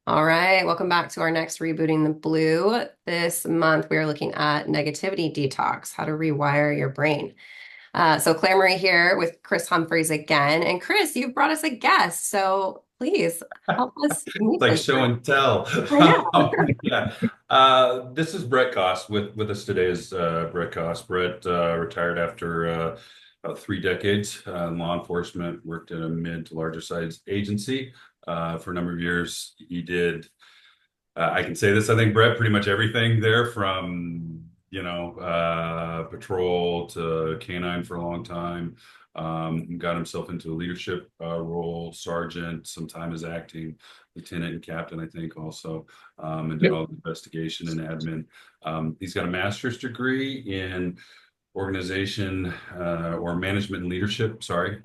All right, welcome back to our next Rebooting the Blue. This month, we are looking at negativity detox, how to rewire your brain. So Claire Marie here with Chris Humphreys again. And Chris, you've brought us a guest, so please help us It's meet like this show guy. and tell. I know. Yeah. This is Brett Koss. With us today is Brett Koss. Brett retired after about 3 decades in law enforcement, worked in a mid to larger size agency for a number of years. He did, I can say this, I think, Brett, pretty much everything there from, patrol to canine for a long time. Got himself into a leadership role, sergeant, some time as acting lieutenant and captain, I think, also, and did Yep. all the investigation and admin. He's got a master's degree in organization or management and leadership. Sorry.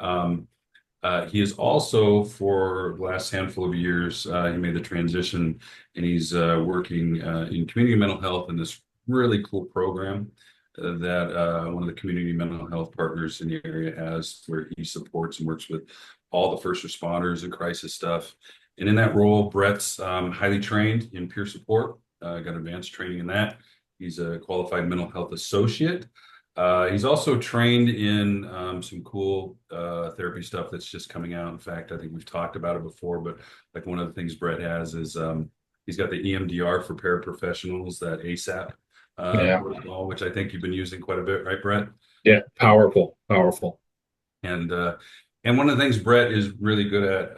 He is also, for the last handful of years, he made the transition and he's working in community mental health in this really cool program that one of the community mental health partners in the area has, where he supports and works with all the first responders and crisis stuff. And in that role, Brett's highly trained in peer support, got advanced training in that. He's a qualified mental health associate. He's also trained in some cool therapy stuff that's just coming out. In fact, I think we've talked about it before, but like one of the things Brett has is he's got the EMDR for paraprofessionals, that ASAP Yeah. protocol, which I think you've been using quite a bit, right, Brett? Yeah. Powerful. Powerful. And one of the things Brett is really good at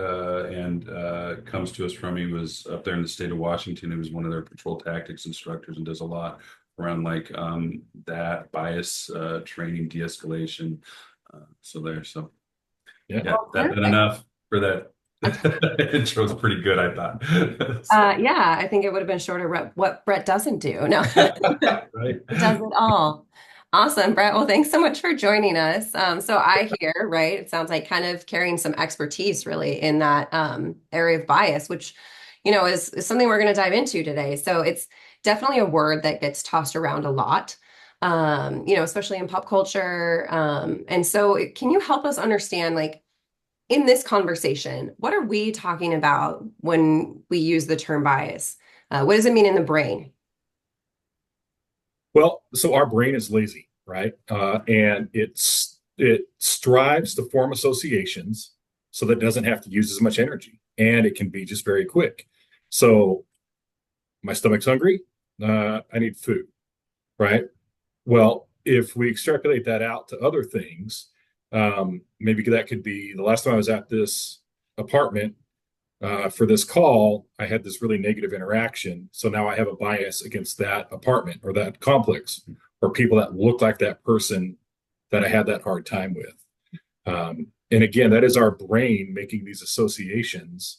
and comes to us from, he was up there in the state of Washington. He was one of their patrol tactics instructors and does a lot around like that bias training, de-escalation. So Yeah. yeah, that Perfect. enough for that. Intro's pretty good, I thought. Yeah, I think it would have been shorter what Brett doesn't do. No, Right. it does it all. Awesome, Brett. Well, thanks so much for joining us. So I hear, right, it sounds like kind of carrying some expertise really in that area of bias, which, is something we're going to dive into today. So it's definitely a word that gets tossed around a lot, especially in pop culture. And so can you help us understand, like, in this conversation, what are we talking about when we use the term bias? What does it mean in the brain? Well, so our brain is lazy, right? And it strives to form associations so that it doesn't have to use as much energy, and it can be just very quick. So my stomach's hungry. I need food, right? Well, if we extrapolate that out to other things, maybe that could be the last time I was at this apartment for this call, I had this really negative interaction. So now I have a bias against that apartment or that complex or people that look like that person that I had that hard time with. And again, that is our brain making these associations,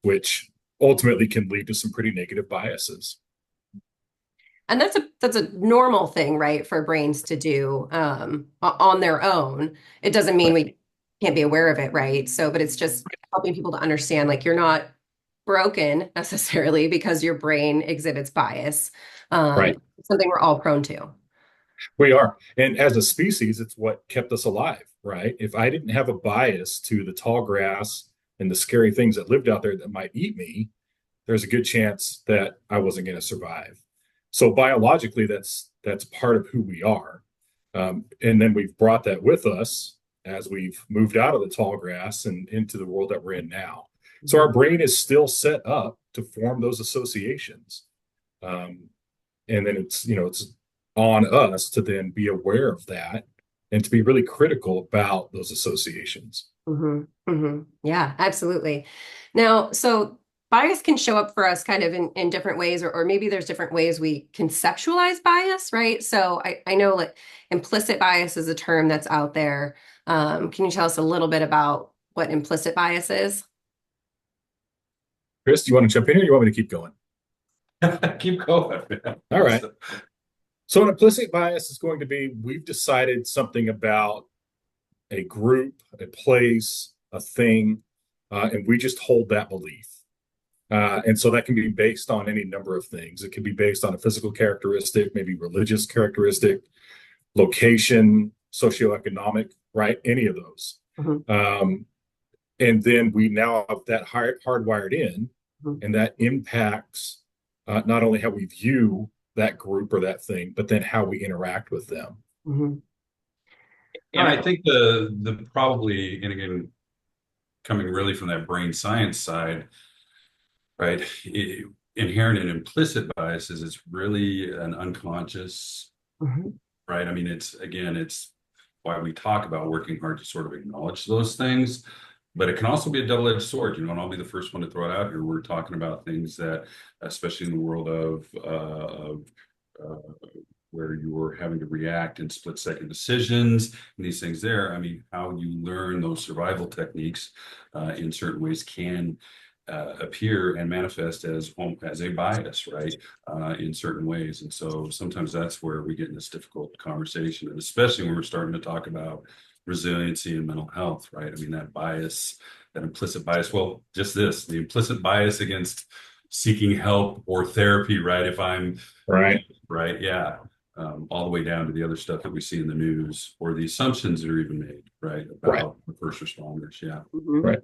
which ultimately can lead to some pretty negative biases. And that's a normal thing, right, for brains to do on their own. It doesn't mean Right. we can't be aware of it, right? So, but it's just helping people to understand, like, you're not broken necessarily because your brain exhibits bias. Right. Something we're all prone to. We are. And as a species, it's what kept us alive, right? If I didn't have a bias to the tall grass and the scary things that lived out there that might eat me, there's a good chance that I wasn't going to survive. So biologically, that's part of who we are. And then we've brought that with us as we've moved out of the tall grass and into the world that we're in now. So our brain is still set up to form those associations. Um, and then it's on us to then be aware of that and to be really critical about those associations. Yeah, absolutely. Now, so bias can show up for us kind of in different ways, or maybe there's different ways we conceptualize bias, right? So I know, like, implicit bias is a term that's out there. Can you tell us a little bit about what implicit bias is? Chris, do you want to jump in here or do you want me to keep going? Keep going. All right. So an implicit bias is going to be we've decided something about a group, a place, a thing, and we just hold that belief. And so that can be based on any number of things. It can be based on a physical characteristic, maybe religious characteristic, location, socioeconomic, right? Any of those. Mhm. Um, and then we now have that hardwired in. Mhm. And that impacts not only how we view that group or that thing, but then how we interact with them. Mhm. All And right. I think the probably, and again, coming really from that brain science side, right? Inherent and implicit biases, it's really an unconscious, Mhm. right? I mean, it's again, it's why we talk about working hard to sort of acknowledge those things, but it can also be a double-edged sword, and I'll be the first one to throw it out here. We're talking about things that, especially in the world of where you're having to react in split-second decisions and these things there. I mean, how you learn those survival techniques in certain ways can appear and manifest as a bias, right? In certain ways. And so sometimes that's where we get in this difficult conversation, and especially when we're starting to talk about resiliency and mental health, right? I mean, that bias, that implicit bias, well, just this, the implicit bias against seeking help or therapy, right? If I'm Right. right, yeah. All the way down to the other stuff that we see in the news or the assumptions that are even made, right, Right. about the first responders. Yeah. Mhm. Right.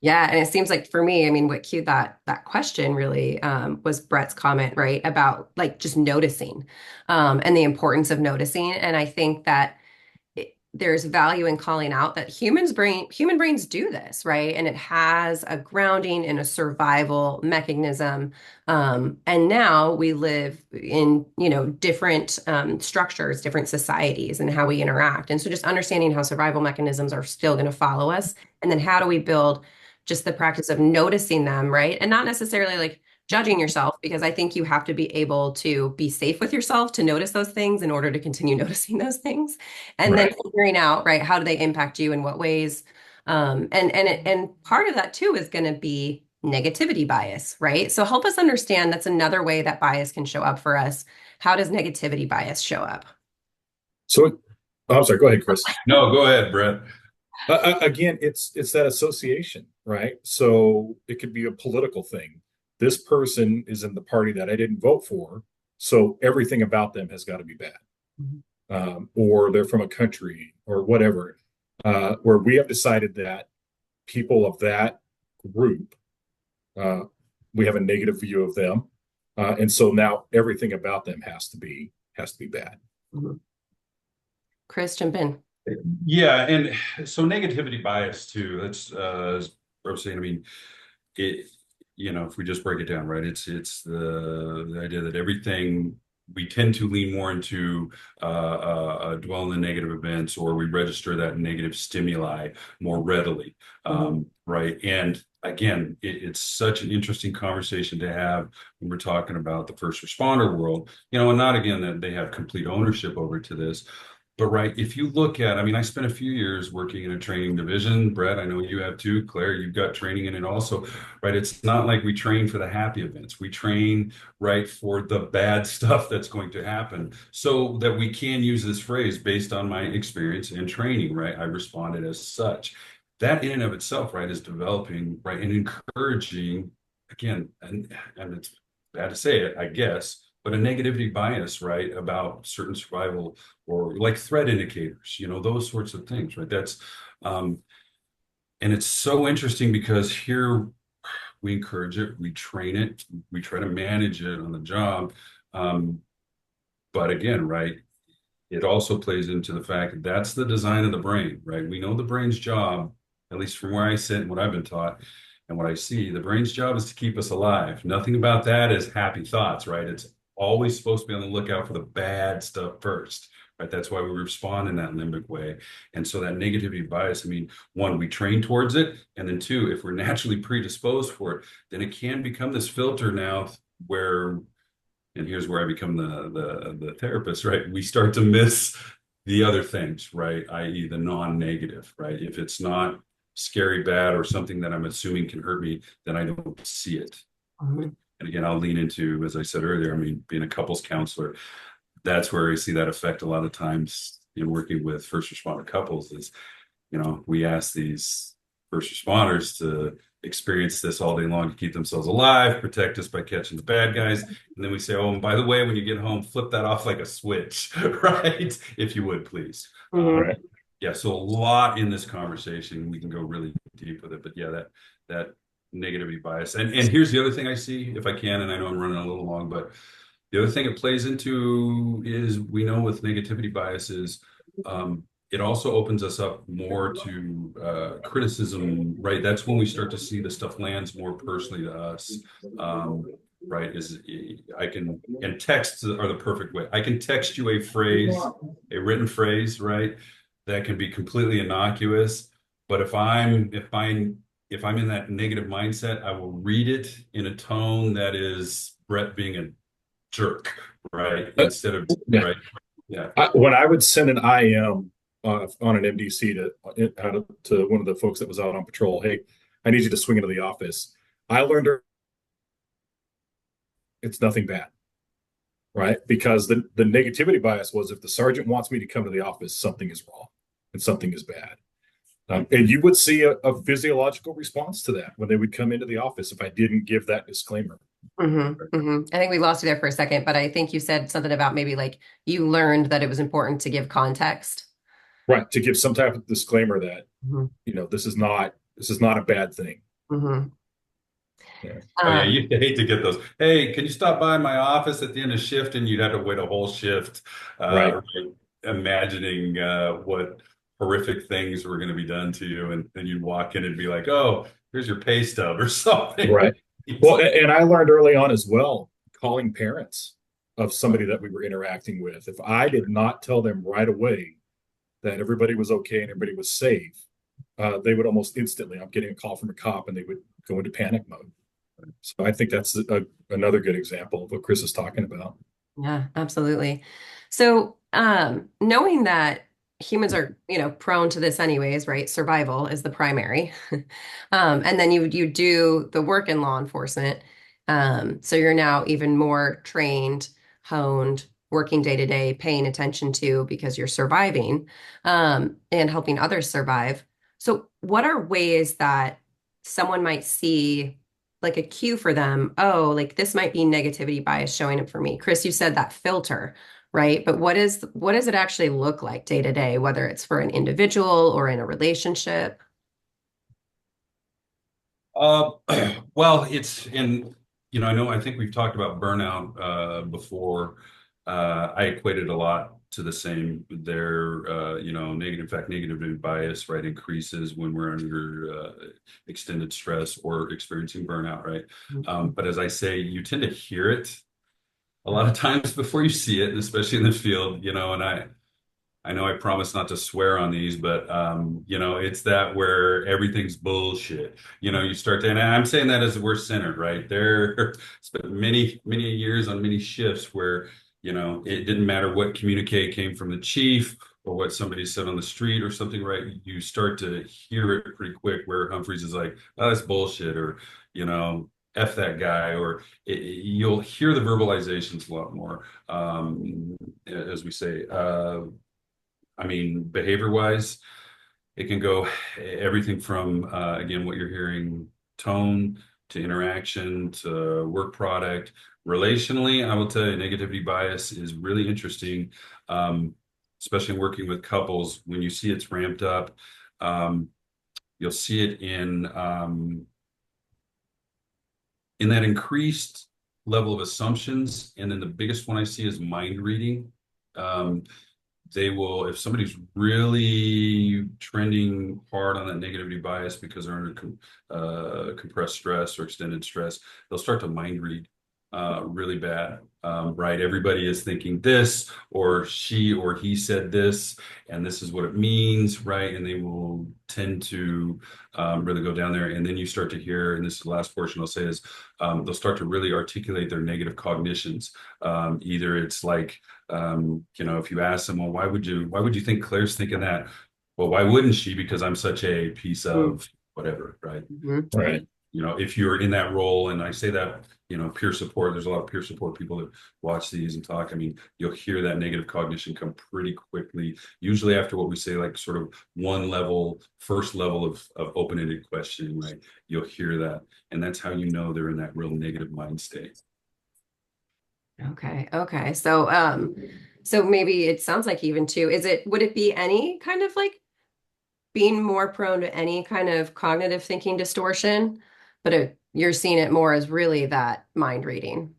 Yeah, and it seems like for me, I mean, what cued that question really was Brett's comment, right, about like just noticing and the importance of noticing. And I think that there's value in calling out that human brains do this, right? And it has a grounding in a survival mechanism. And now we live in, different structures, different societies, and how we interact. And so just understanding how survival mechanisms are still going to follow us, and then how do we build just the practice of noticing them, right? And not necessarily like judging yourself, because I think you have to be able to be safe with yourself to notice those things in order to continue noticing those things, and then Right. figuring out, right, how do they impact you in what ways. And part of that too is going to be negativity bias, right? So help us understand, that's another way that bias can show up for us. How does negativity bias show up? So, oh, I'm sorry. Go ahead, Chris. No, go ahead, Brett. Again, it's that association, right? So it could be a political thing. This person is in the party that I didn't vote for, so everything about them has got to be bad. Mhm. Or they're from a country or whatever, where we have decided that people of that group, uh, we have a negative view of them, and so now everything about them has to be bad. Mhm. Chris, jump in. Yeah, and so negativity bias too. That's as I was saying. I mean, it. If we just break it down, right? It's the idea that everything we tend to lean more into dwell in the negative events, or we register that negative stimuli more readily, Mhm. right? And again, it's such an interesting conversation to have when we're talking about the first responder world, and not again that they have complete ownership over to this. But right, if you look at, I mean, I spent a few years working in a training division. Brett, I know you have too. Claire, you've got training in it also, right? It's not like we train for the happy events. We train, right, for the bad stuff that's going to happen, so that we can use this phrase based on my experience and training, right? I responded as such. That in and of itself, right, is developing, right, and encouraging, again, and it's bad to say it, I guess, but a negativity bias, right, about certain survival or like threat indicators, those sorts of things, right? Um, and it's so interesting because here we encourage it, we train it, we try to manage it on the job. Um, but again, right, it also plays into the fact that that's the design of the brain, right? We know the brain's job, at least from where I sit and what I've been taught and what I see, the brain's job is to keep us alive. Nothing about that is happy thoughts, right? It's always supposed to be on the lookout for the bad stuff first, right? That's why we respond in that limbic way. And so that negativity bias, I mean, one, we train towards it. And then two, if we're naturally predisposed for it, then it can become this filter now where, and here's where I become the therapist, right? We start to miss the other things, right? I.e., the non-negative, right? If it's not scary, bad, or something that I'm assuming can hurt me, then I don't see it. Mhm. And again, I'll lean into, as I said earlier, I mean, being a couples counselor, that's where I see that effect a lot of times in working with first responder couples is, we ask these first responders to experience this all day long to keep themselves alive, protect us by catching the bad guys. And then we say, oh, and by the way, when you get home, flip that off like a switch, right? If you would, please. Mhm. Right. Yeah, so a lot in this conversation. We can go really deep with it, but yeah, that negativity bias. And here's the other thing I see, if I can, and I know I'm running a little long, but the other thing it plays into is we know with negativity biases, it also opens us up more to criticism, right? That's when we start to see the stuff lands more personally to us. Right, is I can, and texts are the perfect way. I can text you a phrase, a written phrase, right, that can be completely innocuous. But if I'm in that negative mindset, I will read it in a tone that is Brett being a jerk, right? Uh, Instead of, yeah. right. Yeah. When I would send an IM on an MDC to one of the folks that was out on patrol, hey, I need you to swing into the office. I learned it's nothing bad, right? Because the negativity bias was if the sergeant wants me to come to the office, something is wrong and something is bad. And you would see a physiological response to that when they would come into the office if I didn't give that disclaimer. I think we lost you there for a second, but I think you said something about maybe like you learned that it was important to give context. Right. To give some type of disclaimer that, hmm this is not a bad thing. hmm Yeah. Oh yeah, Um, you hate to get those. Hey, can you stop by my office at the end of shift? And you'd have to wait a whole shift, Right. right, imagining what horrific things were going to be done to you, and then you'd walk in and be like, "Oh, here's your pay stub" or something. Right. Well, and I learned early on as well, calling parents of somebody that we were interacting with. If I did not tell them right away that everybody was okay and everybody was safe, they would almost instantly, I'm getting a call from a cop and they would go into panic mode. So I think that's another good example of what Chris is talking about. Yeah, absolutely. So, knowing that humans are, prone to this anyways, right? Survival is the primary. And then you do the work in law enforcement. So you're now even more trained, honed, working day to day, paying attention to because you're surviving, and helping others survive. So what are ways that someone might see like a cue for them? Oh, like this might be negativity bias showing up for me. Chris, you said that filter, right? But what does it actually look like day to day, whether it's for an individual or in a relationship? Uh, well, it's in, I think we've talked about burnout before. I equated a lot to the same there. Negative, in fact, negative bias, right, increases when we're under extended stress or experiencing burnout, right? But as I say, you tend to hear it a lot of times before you see it, and especially in the field, and I know I promise not to swear on these, but it's that where everything's bullshit. You start to, and I'm saying that as we're centered, right? There spent many, many years on many shifts where, it didn't matter what communique came from the chief or what somebody said on the street or something, right? You start to hear it pretty quick where Humphreys is like, oh, that's bullshit, or, F that guy, or you'll hear the verbalizations a lot more, as we say. I mean, behavior wise, it can go everything from, again, what you're hearing, tone to interaction to work product. Relationally, I will tell you, negativity bias is really interesting, especially working with couples. When you see it's ramped up, you'll see it in that increased level of assumptions. And then the biggest one I see is mind reading. They will, if somebody's really trending hard on that negativity bias because they're under compressed stress or extended stress, they'll start to mind read really bad. Right? Everybody is thinking this, or she or he said this, and this is what it means, right? And they will tend to really go down there. And then you start to hear, and this is the last portion I'll say is, they'll start to really articulate their negative cognitions. Either it's like, if you ask them, well, why would you think Claire's thinking that? Well, why wouldn't she? Because I'm such a piece of whatever, right? Mhm. Right. If you're in that role, and I say that, peer support, there's a lot of peer support people that watch these and talk. I mean, you'll hear that negative cognition come pretty quickly, usually after what we say, like sort of first level of open-ended questioning, right? You'll hear that. And that's how you know they're in that real negative mind state. Okay. Okay. So maybe it sounds like even too, would it be any kind of like being more prone to any kind of cognitive thinking distortion? but you're seeing it more as really that mind reading.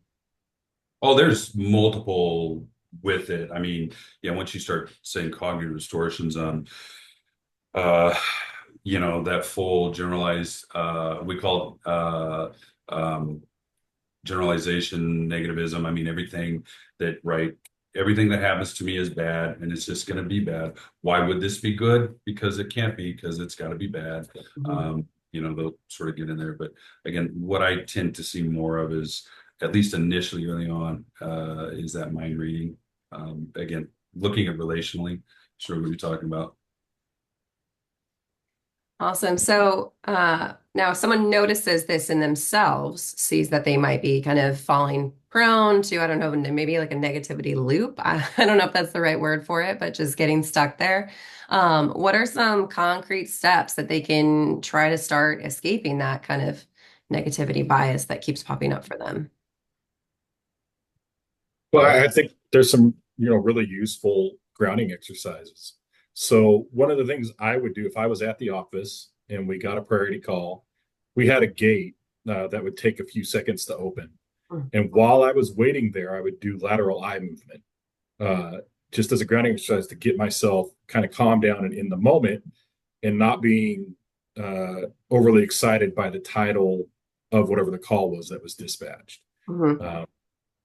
Oh, there's multiple with it. I mean, yeah, once you start saying cognitive distortions on, uh, that full generalized, we call it, generalization, negativism. I mean, everything that happens to me is bad and it's just going to be bad. Why would this be good? Because it can't be, because it's got to be bad. Mhm. They'll sort of get in there. But again, what I tend to see more of is, at least initially early on, is that mind reading. Again, looking at relationally, sort of what you're talking about. Awesome. So now if someone notices this in themselves, sees that they might be kind of falling prone to, I don't know, maybe like a negativity loop. I don't know if that's the right word for it, but just getting stuck there. What are some concrete steps that they can try to start escaping that kind of negativity bias that keeps popping up for them? Well, I think there's some, really useful grounding exercises. So one of the things I would do if I was at the office and we got a priority call, we had a gate that would take a few seconds to open. Mm. And while I was waiting there, I would do lateral eye movement, uh, just as a grounding exercise to get myself kind of calmed down and in the moment and not being overly excited by the title of whatever the call was that was dispatched. Mhm. Um,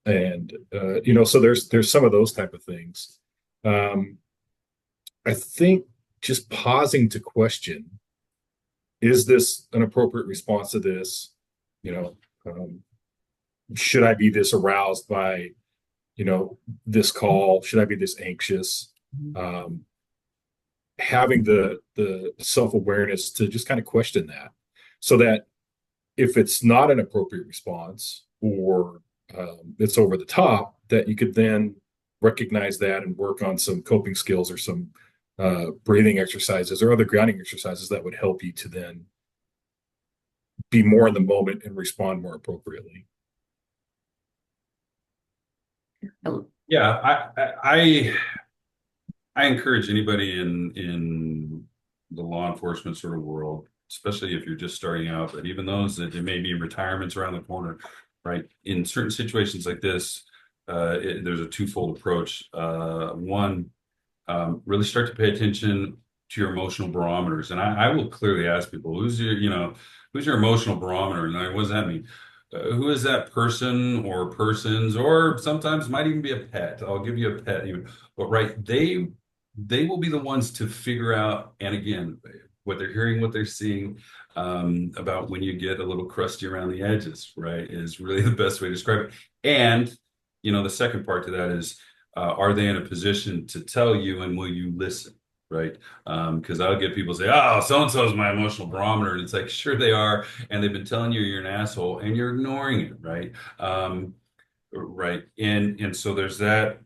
and so there's some of those type of things. um I think just pausing to question, is this an appropriate response to this? you know um, should I be this aroused by this call? Should I be this anxious? um Having the self-awareness to just kind of question that, so that if it's not an appropriate response, or it's over the top, that you could then recognize that and work on some coping skills or some breathing exercises or other grounding exercises that would help you to then be more in the moment and respond more appropriately. Yeah, I encourage anybody in the law enforcement sort of world, especially if you're just starting out, but even those that it may be retirements around the corner, right? In certain situations like this, there's a twofold approach. One, really start to pay attention to your emotional barometers, and I will clearly ask people, who's your emotional barometer, and what does that mean? Who is that person or persons, or sometimes might even be a pet. I'll give you a pet even, but right, they will be the ones to figure out, and again, what they're hearing, what they're seeing, about when you get a little crusty around the edges, right, is really the best way to describe it. And the second part to that is, are they in a position to tell you, and will you listen? Right. Because I'll get people say, oh, so and so is my emotional barometer. And it's like, sure they are. And they've been telling you you're an asshole and you're ignoring it. Right. Right. And so there's that.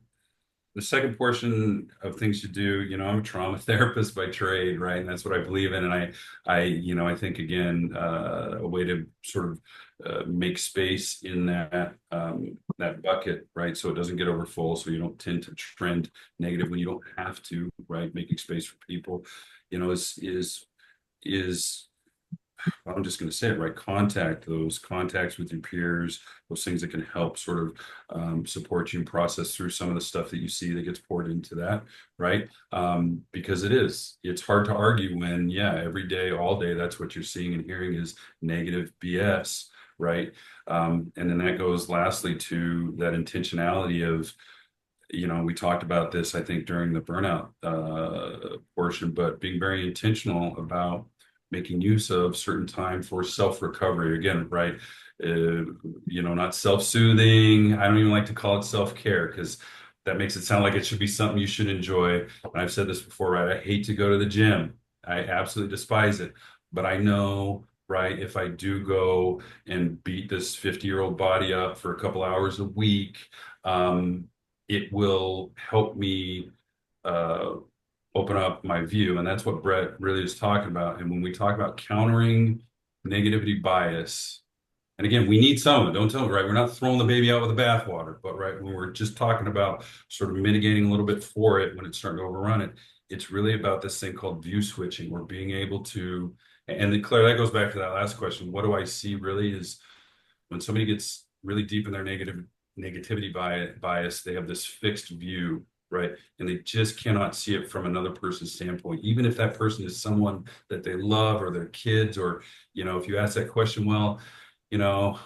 The second portion of things to do, I'm a trauma therapist by trade, right? And that's what I believe in. And I think again, a way to sort of make space in that bucket, right? So it doesn't get over full, so you don't tend to trend negative when you don't have to, right? Making space for people, is I'm just going to say it, right? Those contacts with your peers, those things that can help sort of support you and process through some of the stuff that you see that gets poured into that, right? Because it's hard to argue when, yeah, every day, all day, that's what you're seeing and hearing is negative BS, right? And then that goes lastly to that intentionality of, we talked about this, I think, during the burnout portion, but being very intentional about making use of certain time for self-recovery. Again, right? Not self-soothing. I don't even like to call it self-care because that makes it sound like it should be something you should enjoy. And I've said this before, right? I hate to go to the gym. I absolutely despise it. But I know, right, if I do go and beat this 50-year-old body up for a couple hours a week, it will help me uh, open up my view. And that's what Brett really is talking about. And when we talk about countering negativity bias, and again, we need some of it. Don't tell me, right? We're not throwing the baby out with the bathwater, but right, when we're just talking about sort of mitigating a little bit for it when it's starting to overrun it, it's really about this thing called view switching. We're being able to And then, Claire, that goes back to that last question. What do I see really is when somebody gets really deep in their negativity bias, they have this fixed view, right? And they just cannot see it from another person's standpoint, even if that person is someone that they love or their kids, or, if you ask that question, well,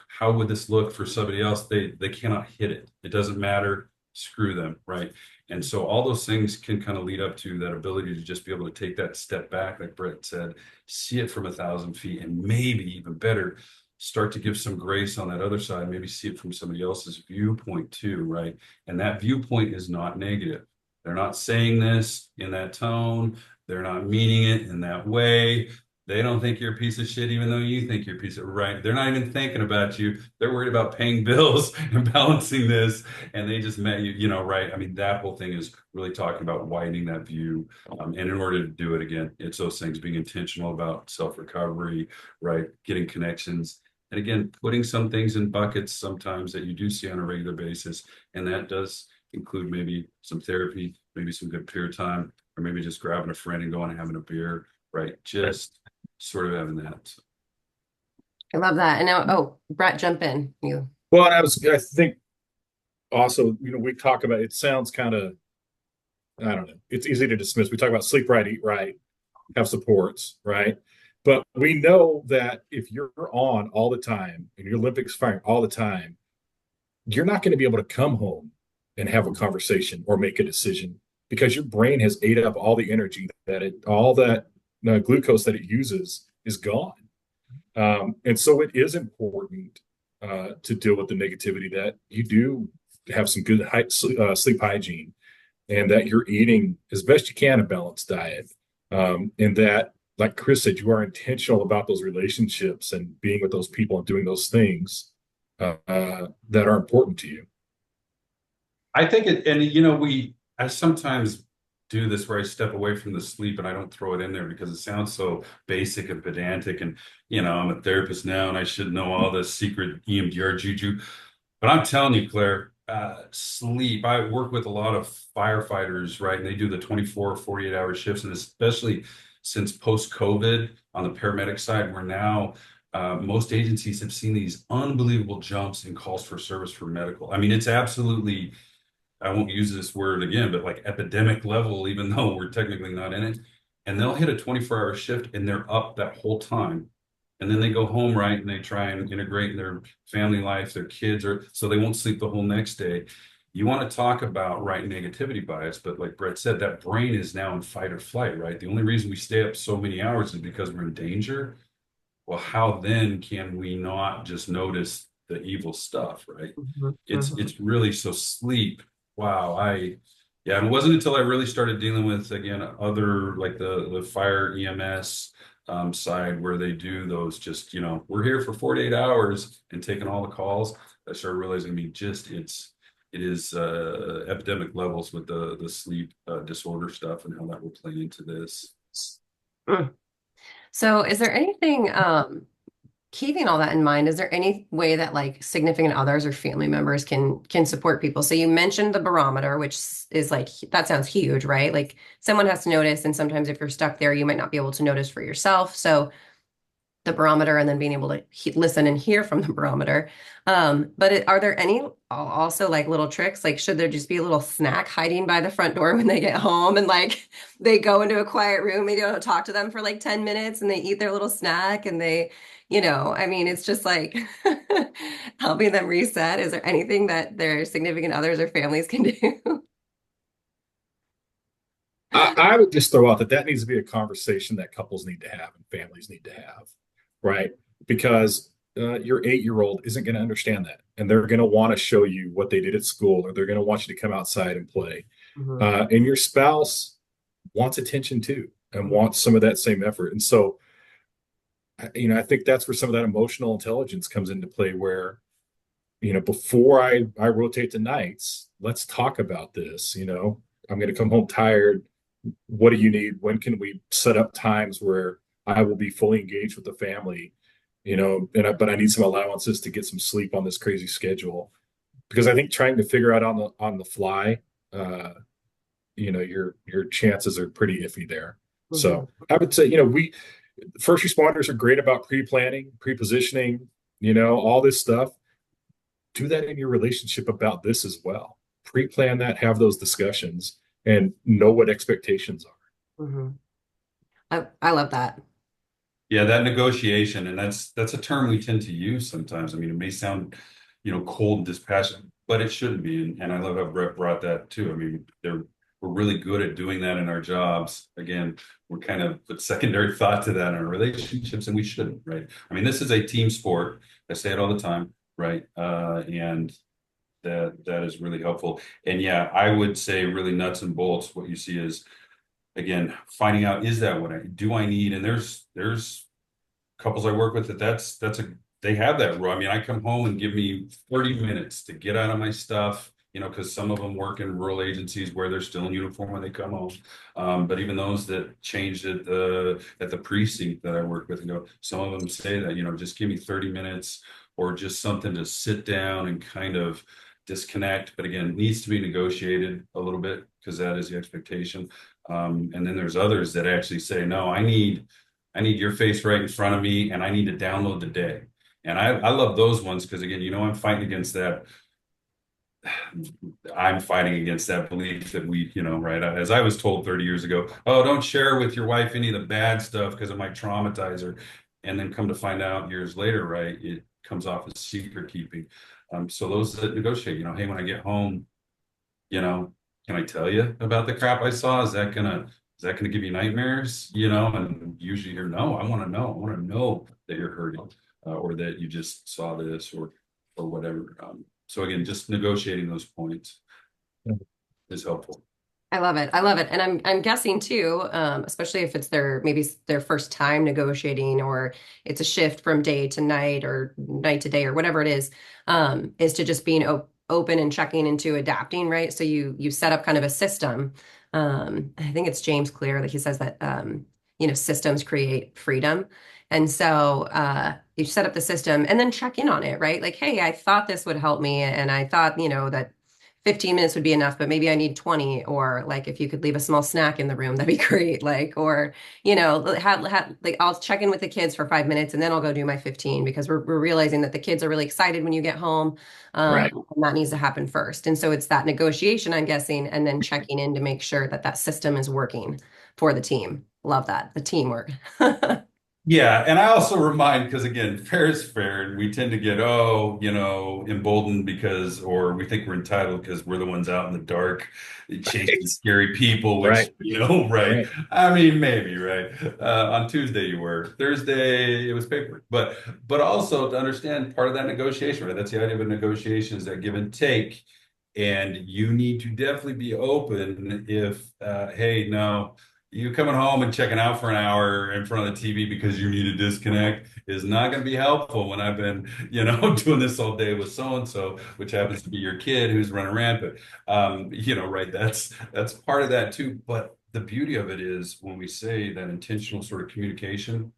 how would this look for somebody else? They cannot hit it. It doesn't matter. Screw them, right? And so all those things can kind of lead up to that ability to just be able to take that step back, like Brett said, see it from 1,000 feet, and maybe even better, start to give some grace on that other side, maybe see it from somebody else's viewpoint too, right? And that viewpoint is not negative. They're not saying this in that tone. They're not meaning it in that way. They don't think you're a piece of shit, even though you think you're a piece of right. They're not even thinking about you. They're worried about paying bills and balancing this. And they just met you, right? I mean, that whole thing is really talking about widening that view. And in order to do it, again, it's those things, being intentional about self-recovery, right? Getting connections. And again, putting some things in buckets sometimes that you do see on a regular basis. And that does include maybe some therapy, maybe some good peer time, or maybe just grabbing a friend and going and having a beer, right? Just sort of having that. I love that. And now, Brett, jump in. You. Well, and I think also, we talk about, it sounds kind of, I don't know, it's easy to dismiss. We talk about sleep right, eat right, have supports, right? But we know that if you're on all the time and your Olympics firing all the time, you're not going to be able to come home and have a conversation or make a decision because your brain has ate up all the energy all that glucose that it uses is gone. And so it is important to deal with the negativity, that you do have some good sleep hygiene, and that you're eating as best you can a balanced diet. And that, like Chris said, you are intentional about those relationships and being with those people and doing those things that are important to you. I think I sometimes do this where I step away from the sleep and I don't throw it in there because it sounds so basic and pedantic. And, I'm a therapist now and I should know all this secret EMDR juju. But I'm telling you, Claire, sleep, I work with a lot of firefighters, right? And they do the 24, 48-hour shifts. And especially since post-COVID on the paramedic side, where now most agencies have seen these unbelievable jumps in calls for service for medical. I mean, it's absolutely, I won't use this word again, but like epidemic level, even though we're technically not in it. And they'll hit a 24-hour shift and they're up that whole time. And then they go home, right? And they try and integrate in their family life, their kids, so they won't sleep the whole next day. You want to talk about, right, negativity bias, but like Brett said, that brain is now in fight or flight, right? The only reason we stay up so many hours is because we're in danger. Well, how then can we not just notice the evil stuff, right? Mm-hmm. It's really, so sleep. Wow, yeah, and it wasn't until I really started dealing with, again, other, like the fire EMS side, where they do those, just, we're here for 48 hours and taking all the calls, I started realizing, it is epidemic levels with the sleep disorder stuff and how that will play into this. Mm. So is there anything, keeping all that in mind, is there any way that like significant others or family members can support people? So you mentioned the barometer, which is like, that sounds huge, right? Like someone has to notice, and sometimes if you're stuck there, you might not be able to notice for yourself. So the barometer, and then being able to listen and hear from the barometer. But are there any also like little tricks? Like, should there just be a little snack hiding by the front door when they get home, and like they go into a quiet room, maybe don't talk to them for like 10 minutes and they eat their little snack and they, I mean, it's just like helping them reset. Is there anything that their significant others or families can do? I would just throw out that needs to be a conversation that couples need to have and families need to have, right? Because your 8-year-old isn't going to understand that. And they're going to want to show you what they did at school, or they're going to want you to come outside and play. Mm-hmm. And your spouse wants attention too, and wants some of that same effort. And so, I think that's where some of that emotional intelligence comes into play, where, before I rotate the nights, let's talk about this. I'm going to come home tired. What do you need? When can we set up times where I will be fully engaged with the family? But I need some allowances to get some sleep on this crazy schedule, because I think trying to figure out on the fly, your chances are pretty iffy there. Mm-hmm. So I would say, First responders are great about pre-planning, pre-positioning, all this stuff. Do that in your relationship about this as well. Pre-plan that, have those discussions, and know what expectations are. Hmm. I love that. Yeah, that negotiation, and that's a term we tend to use sometimes. I mean, it may sound, cold and dispassionate, but it shouldn't be. And I love how Brett brought that too. I mean, we're really good at doing that in our jobs. Again, we're kind of put secondary thought to that in our relationships, and we shouldn't, right? I mean, this is a team sport. I say it all the time, right? And that is really helpful. And yeah, I would say really nuts and bolts. What you see is, again, finding out, is that what I need? And there's couples I work with they have that rule. I mean, I come home and give me 30 minutes to get out of my stuff, because some of them work in rural agencies where they're still in uniform when they come home. But even those that changed at the precinct that I work with, some of them say that, just give me 30 minutes or just something to sit down and kind of disconnect. But again, it needs to be negotiated a little bit because that is the expectation. And then there's others that actually say, no, I need your face right in front of me, and I need to download the day. And I love those ones because, again, I'm fighting against that. I'm fighting against that belief that right, as I was told 30 years ago, oh, don't share with your wife any of the bad stuff because it might traumatize her. And then come to find out years later, right, it comes off as secret keeping. So those that negotiate, hey, when I get home, can I tell you about the crap I saw? Is that gonna give you nightmares? And usually you're no, I want to know. I want to know that you're hurting, or that you just saw this, or whatever. So again, just negotiating those points is helpful. I love it. I love it. And I'm guessing too, especially if it's maybe their first time negotiating, or it's a shift from day to night or night to day or whatever it is to just being open and checking into adapting, right? So you set up kind of a system. I think it's James Clear that he says that systems create freedom. And so you set up the system and then check in on it, right? Like, hey, I thought this would help me, and I thought, that 15 minutes would be enough, but maybe I need 20. Or like, if you could leave a small snack in the room, that'd be great. Like, or, like, I'll check in with the kids for 5 minutes and then I'll go do my 15, because we're realizing that the kids are really excited when you get home. Right. And that needs to happen first. And so it's that negotiation, I'm guessing, and then checking in to make sure that that system is working for the team. Love that. The teamwork. Yeah, and I also remind, because again, fair is fair, and we tend to get, emboldened because, or we think we're entitled because we're the ones out in the dark chasing scary people, which, Right. right. Right. I mean, maybe, right. On Tuesday you were, Thursday it was paper, but also to understand part of that negotiation, right? That's the idea of a negotiation, is that give and take, and you need to definitely be open if, hey, no. You coming home and checking out for an hour in front of the TV because you need to disconnect is not going to be helpful when I've been, doing this all day with so and so, which happens to be your kid who's running rampant. Right? That's part of that too. But the beauty of it is when we say that intentional sort of communication,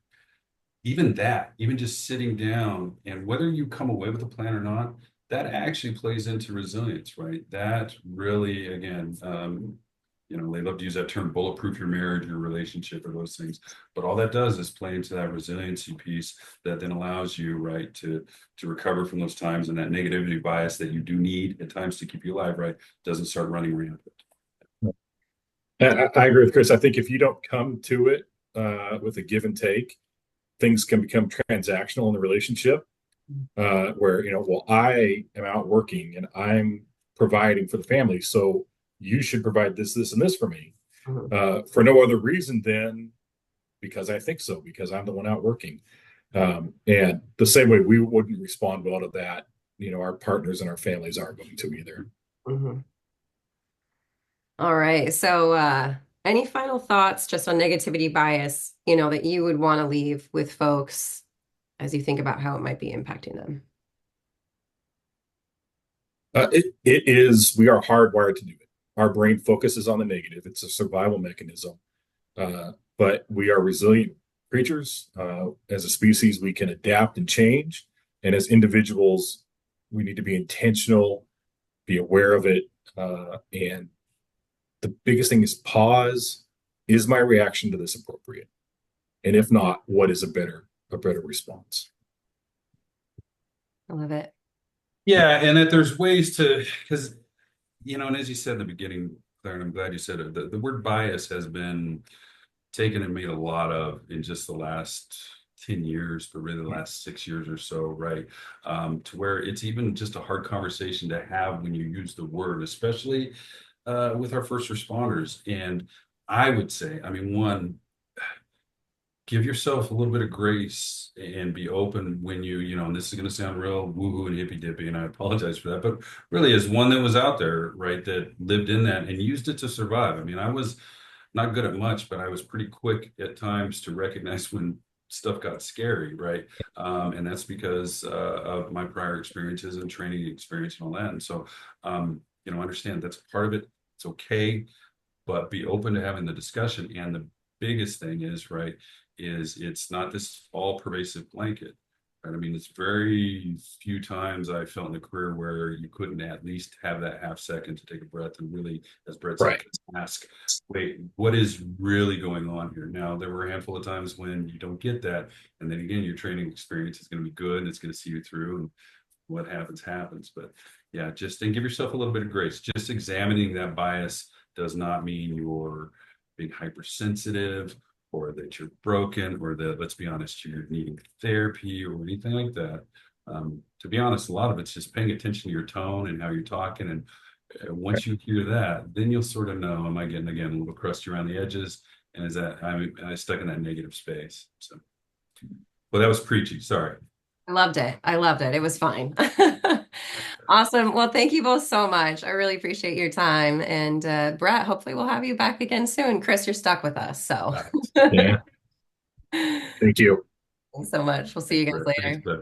even just sitting down, and whether you come away with a plan or not, that actually plays into resilience, right? That really, again, they love to use that term, bulletproof your marriage, your relationship, or those things. But all that does is play into that resiliency piece that then allows you, right, to recover from those times, and that negativity bias that you do need at times to keep you alive, right, doesn't start running rampant. I agree with Chris. I think if you don't come to it with a give and take, things can become transactional in the relationship, where, well, I am out working and I'm providing for the family, so you should provide this, this, and this for me, for no other reason than because I think so, because I'm the one out working. And the same way we wouldn't respond well to that, our partners and our families aren't going to either. Mhm. All right. So, any final thoughts just on negativity bias, that you would want to leave with folks as you think about how it might be impacting them? It is, we are hardwired to do it. Our brain focuses on the negative. It's a survival mechanism. But we are resilient creatures. As a species, we can adapt and change. And as individuals, we need to be intentional, be aware of it. And the biggest thing is pause. Is my reaction to this appropriate? And if not, what is a better response? I love it. Yeah, and that there's ways to, because, and as you said in the beginning, Claire, and I'm glad you said it, the word bias has been taken and made a lot of in just the last 10 years, but really the last 6 years or so, right? To where it's even just a hard conversation to have when you use the word, especially with our first responders. And I would say, I mean, one, give yourself a little bit of grace and be open when and this is going to sound real woohoo and hippy dippy, and I apologize for that, but really as one that was out there, right, that lived in that and used it to survive. I mean, I was not good at much, but I was pretty quick at times to recognize when stuff got scary, right? And that's because of my prior experiences and training experience and all that. And so, understand that's part of it. It's okay, but be open to having the discussion. And the biggest thing is, right, is it's not this all pervasive blanket. Right? I mean, it's very few times I felt in the career where you couldn't at least have that half second to take a breath and really, as Brett said, Right. ask, wait, what is really going on here? Now, there were a handful of times when you don't get that. And then again, your training experience is going to be good and it's going to see you through. And what happens, happens. But yeah, just and give yourself a little bit of grace. Just examining that bias does not mean you're being hypersensitive or that you're broken or that, let's be honest, you're needing therapy or anything like that. To be honest, a lot of it's just paying attention to your tone and how you're talking. And once you hear that, then you'll sort of know, am I getting, again, a little crusty around the edges? And is that, am I stuck in that negative space? So, well, that was preachy. Sorry. I loved it. I loved it. It was fine. Awesome. Well, thank you both so much. I really appreciate your time. And Brett, hopefully we'll have you back again soon. Chris, you're stuck with us. So Yeah. Thank you. thanks so much. We'll see you guys Thanks, later. Brett.